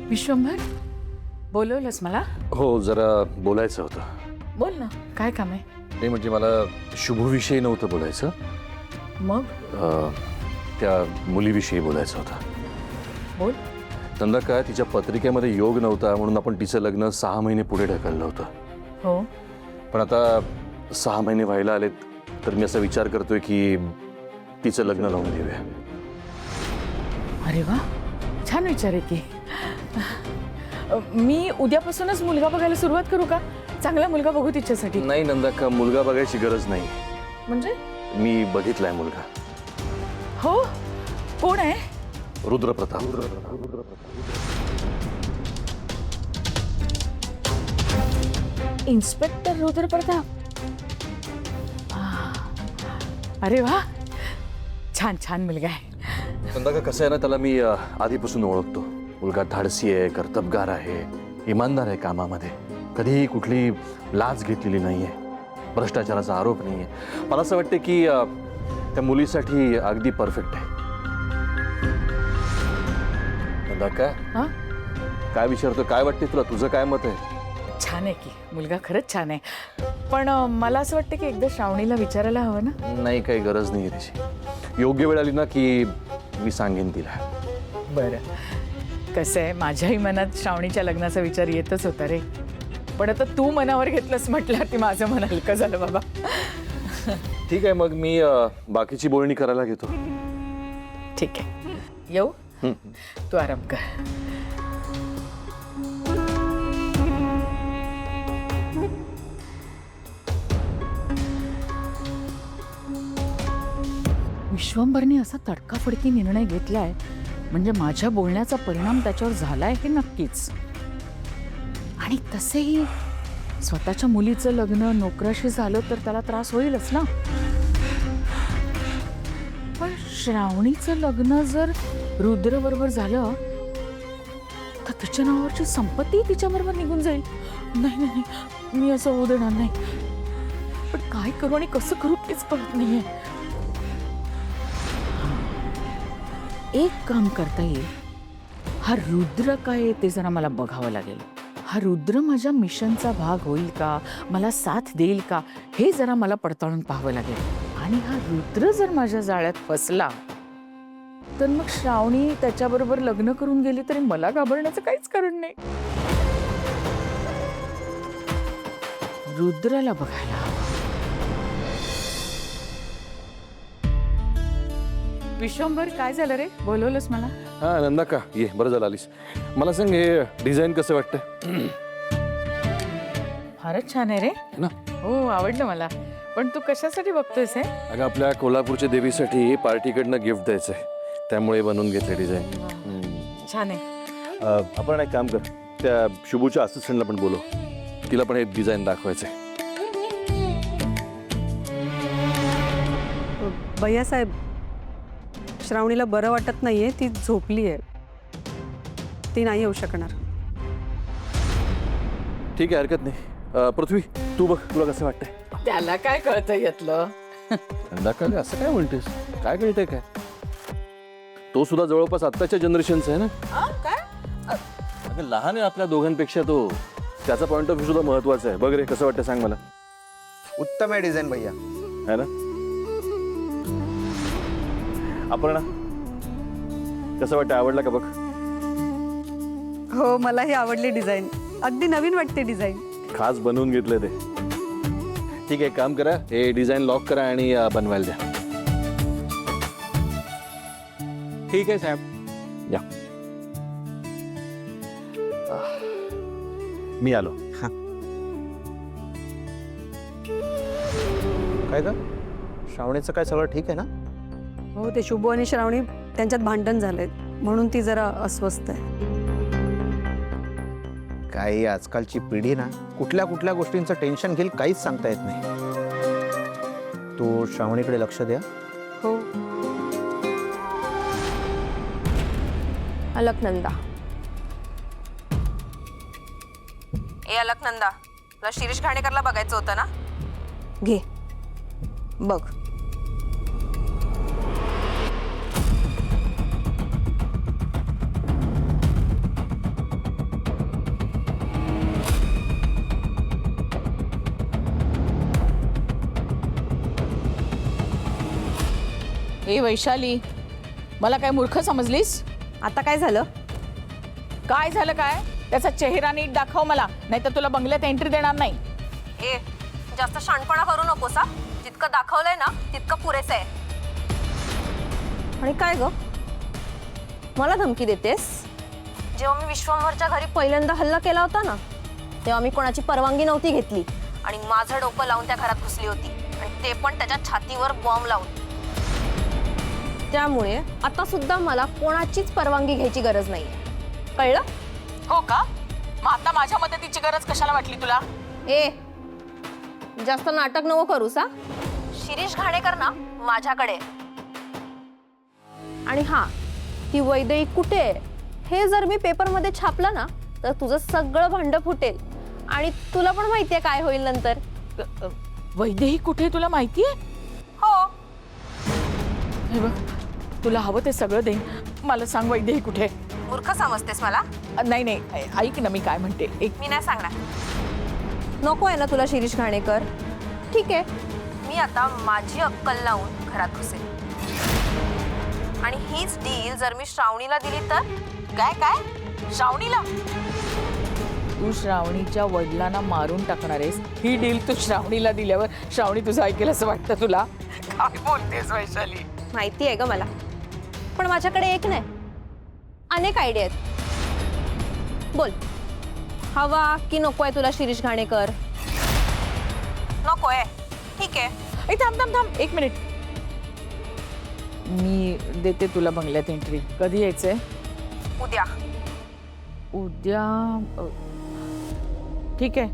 विश्वंभर, बोलवलंस मला? हो, जरा बोलायचं होतं. बोल ना, काय काम आहे? नाही म्हणजे मला शुभविषयी नव्हतं बोलायचं. मग त्या मुलीविषयी बोलायचं होतं. बोल. नंदा काय तिच्या पत्रिकेमध्ये योग नव्हता म्हणून आपण तिचं लग्न 6 महिने पुढे ढकललं होतं. हो. पण आता 6 महिने व्हायला आलेत तर मी असा विचार करतोय की तिचं लग्न लावून देऊया. अरे वा, छान विचार आहे की. मी उद्यापासूनच मुलगा बघायला सुरुवात करू का? चांगला मुलगा बघू तिच्यासाठी. नाही नंदा का, मुलगा बघायची गरज नाही. म्हणजे? मी बघितलाय मुलगा. हो, कोण आहे? रुद्रप्रताप. इन्स्पेक्टर रुद्रप्रताप. अरे वा, छान छान मुलगा आहे. नंदा का, कसं आहे ना, त्याला मी आधीपासून ओळखतो. मुलगा धाडसी आहे, कर्तबगार आहे, इमानदार आहे कामामध्ये, कधीही कुठली लाच घेतलेली नाहीये, भ्रष्टाचाराचा आरोप नाहीये. मला असं वाटतं की त्या मुलीसाठी अगदी परफेक्ट आहे. नंदा काय विचारतो, काय वाटते तुला? तुझं काय मत आहे? छान आहे की, मुलगा खरंच छान आहे. पण मला असं वाटतं की एकदा श्रावणीला विचारायला हवं ना. नाही, काही गरज नाही आहे त्याची. योग्य वेळ आली ना की मी सांगेन तिला. बरं, कसं आहे, माझ्याही मनात श्रावणीच्या लग्नाचा विचार येतच होता रे. पण आता तू मनावर घेतलंस म्हटल्यावरती माझं मन हलकं झालं बाबा. ठीक आहे, मग मी बाकीची बोलणी करायला घेतो. ठीक आहे, येऊ? तू आराम कर. विश्वंभरने असा तडकाफडकी निर्णय घेतलाय म्हणजे माझ्या बोलण्याचा परिणाम त्याच्यावर झालाय हे नक्कीच. आणि तसेही स्वतःच्या मुलीचं लग्न नोकराशी झालं तर त्याला त्रास होईलच ना. पण श्रावणीचं लग्न जर रुद्र बरोबर झालं तर तिच्या नावावरची संपत्ती तिच्याबरोबर निघून जाईल. नाही नाही नाही, मी असं होऊ देणार नाही. पण काय करू आणि कसं करू तेच कळत नाहीये. एक काम करता येईल. हा रुद्र काय आहे ते जरा मला बघावं लागेल. हा रुद्र माझ्या मिशनचा भाग होईल का, मला साथ देईल का, हे जरा मला पडताळून पाहावं लागेल. आणि हा रुद्र जर माझ्या जाळ्यात फसला तर मग श्रावणी त्याच्याबरोबर लग्न करून गेली तरी मला घाबरण्याचं काहीच कारण नाही. रुद्राला बघायला हवं. विश्वंभर, काय झालं रे, बोलवलंस मला? हा नंदा का, ये, बरं झालं आलीस. मला सांग, हे डिझाईन कसं वाटतं? फारच छान आहे रे ना. हो, आवडलं मला. पण तू कशासाठी बघतोयस हे? अगं, आपल्या कोल्हापूरच्या देवीसाठी पार्टीकडनं गिफ्ट द्यायचं आहे, त्यामुळे बनवून घेतलं डिझाईन. छान आहे. आपण एक काम कर, त्या शुभूच्या असिस्टंटला पण बोलव, तिला पण हे डिझाईन दाखवायचं आहे. भैयासाहेब, श्रावणीला बरं वाटत नाहीये, ती झोपली आहे, ती नाही येऊ शकणार. ठीक आहे, हरकत नाही. पृथ्वी, तू बघ, तुला कसं वाटतंय? त्याला काय कळतं यातलं? नंदा का, असं काय म्हणतेस? काय कळतंय काय? तो सुद्धा जवळपास आत्ताच्या जनरेशनचा आहे ना. काय? अगं, लहान आहे आपल्या दोघांपेक्षा तो. त्याचा पॉइंट ऑफ व्ह्यू सुद्धा महत्वाचा आहे. बघ रे, कसं वाटतं सांग मला. उत्तम आहे डिझाईन भैया. है ना? अपर्णा, कसं वाटतं? आवडला का? बघ. हो, मलाही आवडली डिझाईन. अगदी नवीन वाटते डिझाईन. खास बनवून घेतलं ते. ठीक आहे, काम करा, हे डिझाईन लॉक करा आणि बनवायला द्या. ठीक आहे साहेब. या, मी आलो. काय का, श्रावणीचं काय सगळं ठीक आहे ना? हो, ते शुभू आणि श्रावणी त्यांच्यात भांडण झालंय म्हणून ती जरा अस्वस्थ आहे. काही आजकालची पिढी ना, कुठल्या कुठल्या गोष्टींचं टेन्शन घेईल काहीच सांगता येत नाही. तू श्रावणीकडे लक्ष द्या. हो. अलकनंदा, अलकनंदा, तुला शिरीष घाणेकरला बघायचं होतं ना? घे बघ. ए वैशाली, मला काय मूर्ख समजलीस? आता काय झालं? काय झालं काय? त्याचा चेहरा नीट दाखव मला, नाही तर तुला बंगल्यात एंट्री देणार नाही. ए जास्त शाणपणा करू नकोस हा. जितकं दाखवलंय ना तितकं पुरेसं आहे. आणि काय ग, मला धमकी देतेस? जेव्हा मी विश्वंभरच्या घरी पहिल्यांदा हल्ला केला होता ना, तेव्हा मी कोणाची परवानगी नव्हती घेतली आणि माझं डोकं लावून त्या घरात घुसली होती, आणि ते पण त्याच्या छातीवर बॉम्ब लावून. त्यामुळे आता सुद्धा मला कोणाचीच परवानगी घ्यायची गरज नाही. कळलं? हो का? मग आता माझ्या मदतीची गरज कशाला वाटली तुला? ए जास्त नाटक नको करूस हा. शिरीष घाणेकर ना माझ्याकडे. आणि हा, ती वैदेही कुठे आहे हे जर मी पेपरमध्ये छापलं ना तर तुझं सगळं भांड फुटेल आणि तुला पण माहितीये काय होईल नंतर. वैदेही कुठे तुला माहितीये? हो. हे बघ, तुला हवं ते सगळं देईन, मला सांग वैदेही कुठे? मूर्ख समजतेस मला? नाही नाही, ऐक ना मी काय म्हणते. मी नाही सांगणार. नको आहे ना तुला शिरीष घाणेकर? ठीक आहे, मी आता माझी अक्कल लावून घरात घुसेल. आणि हीच डील जर मी श्रावणीला दिली तर? काय काय? श्रावणीला? तू श्रावणीच्या वडिलांना मारून टाकणार आहेस? ही डील तू श्रावणीला दिल्यावर श्रावणी तुझं ऐकेल असं वाटतं तुला? काय बोलतेस वैशाली? माहिती आहे ग मला, पण माझ्याकडे एक नाही, अनेक आयडिया आहेत. बोल, हवा की नको आहे तुला शिरीष घाणेकर? नको आहे. ठीक आहे. थांब थांब थांब एक मिनिट. मी देते तुला बंगल्यात एंट्री. कधी यायचंय? उद्या. उद्या? ठीक आहे,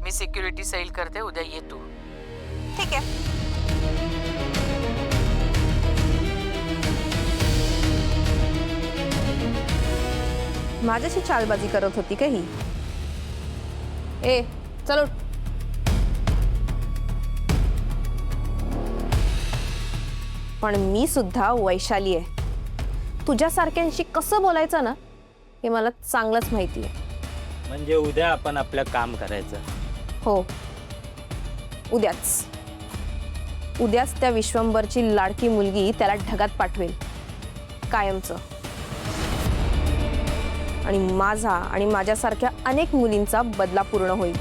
मी सिक्युरिटी सेल करते, उद्या ये तू. ठीक आहे. माझ्याशी चालबाजी करत होती का ही? ए चल उठ. पण मी सुद्धा वैशाली आहे. तुझ्यासारख्यांशी कसं बोलायचं ना हे मला चांगलंच माहिती आहे. म्हणजे उद्या आपण आपलं काम करायचं. हो, उद्याच त्या विश्वंभरची लाडकी मुलगी त्याला ढगात पाठवेल कायमचं. आणि माझा आणि माझ्यासारख्या अनेक मुलींचा बदला पूर्ण होईल.